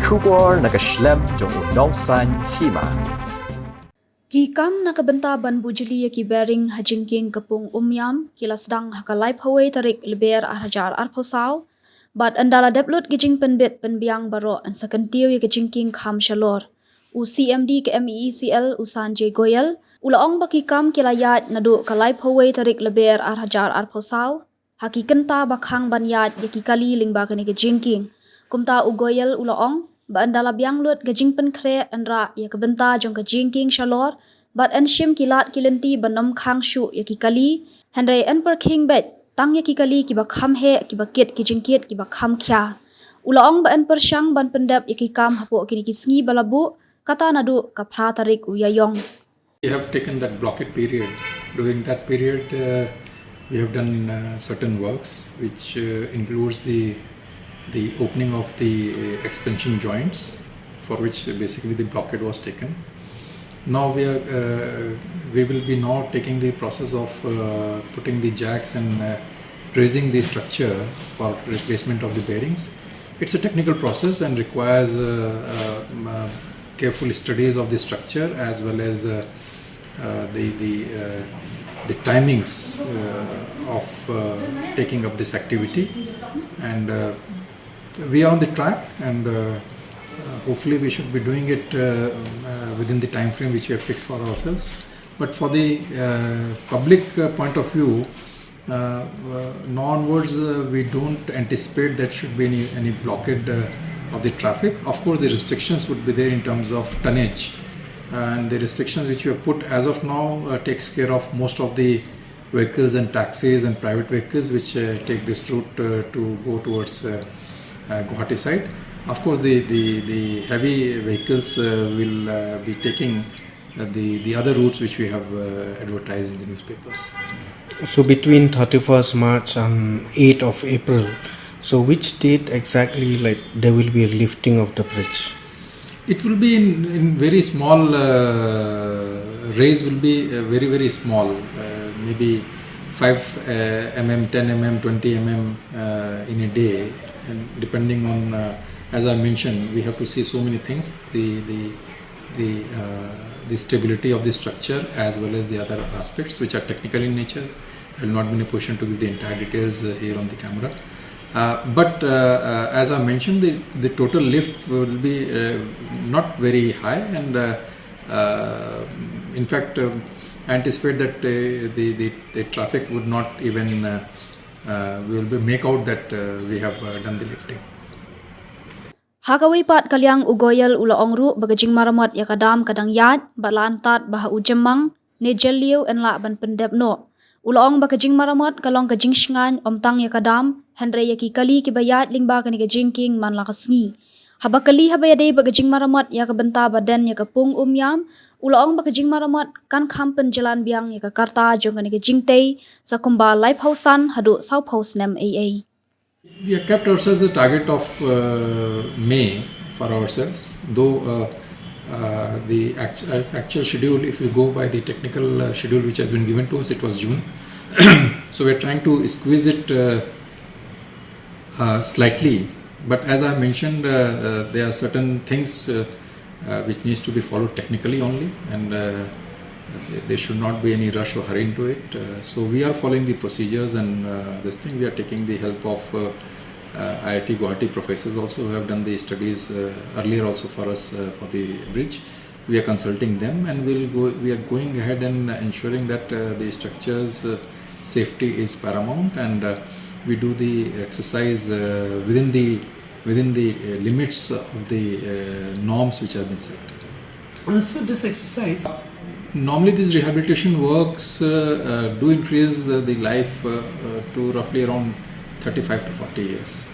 Shubor nakaslem jong udongsan Hima. Kikam nakabenta ban Bujli ki Bering ha Jingkieng kapung Umïam kila Sdang hakalai pawai tarik leber arhajar arposau bat andala deplut gijing penbit penbiang baro an sakantiu ya Jingkieng kham shalor u CMD ke MECL usan J Goyal ulaong bakikam kila yat nadu kalai pawai tarik leber arhajar arposau hakikenta bakhang ban yat yaki kali lingba kani ke Jingkieng kumta u Goyal ulaong ba andala biang lut gajing penkre andra ya kebenta jong ke Jingkieng shalor bat an shim kilat kilenti banom khang shu ya ki kali handai an Pyrkhing bet tang ya ki kali ki ba kham he ki ba kit ki Jingkit ki ba kham Khia ulaong ba an persyang ban pendap ya ki kam hapo kini ki sngi balabu kata nadu ka phra tarik u yayong. We have taken that blockade period. During that period we have done certain works which includes the opening of the expansion joints for which basically the blockade was taken. Now we will be now taking the process of putting the jacks and raising the structure for replacement of the bearings. It's a technical process and requires careful studies of the structure as well as the timings of taking up this activity, and we are on the track, and hopefully we should be doing it within the time frame which we have fixed for ourselves. But for the public point of view, now onwards we don't anticipate that should be any blockade of the traffic. Of course the restrictions would be there in terms of tonnage, and the restrictions which we have put as of now takes care of most of the vehicles and taxis and private vehicles which take this route to go towards Guwahati side. Of course the heavy vehicles will be taking the other routes which we have advertised in the newspapers. So between 31st March and 8th of April, so which date exactly like there will be a lifting of the bridge? It will be in very small, raise will be very small, maybe 5 mm, 10 mm, 20 mm in a day, and depending on, as I mentioned, we have to see so many things, the stability of the structure as well as the other aspects which are technical in nature. I will not be in a position to give the entire details here on the camera. But as I mentioned, the total lift will be not very high, and in fact I anticipate that the traffic would not even we will make out that we have done the lifting. Hakawai pat kalyang ugoyal ulaong ru bagajing maramat ya kadam kadang yat balantat baha ujemang ne jeliu en la ban pendep no ulaong bagajing maramat kalong kajing shngan omtang ya kadam hendra ya ki kali ki bayat lingba kani Jingkieng man la kasngi habakali habayade bagajing maramat ya kabenta badan ya kapung Umïam ulaong bagajing maramat kan kampen jalan biang ya Karta jong kani Jingtei sa kumba live housean hadu south house nem AA. We have kept ourselves the target of May for ourselves, though the actual schedule, if we go by the technical schedule which has been given to us, it was June. So we are trying to squeeze it slightly, but as I mentioned, there are certain things which needs to be followed technically only, and there should not be any rush or hurry into it. So we are following the procedures, and this thing we are taking the help of IIT Guwahati professors also who have done the studies earlier also for us for the bridge. We are consulting them, and we are going ahead and ensuring that the structures safety is paramount, and we do the exercise within the limits of the norms which have been set. So this exercise, normally these rehabilitation works do increase the life to roughly around 35 to 40 years.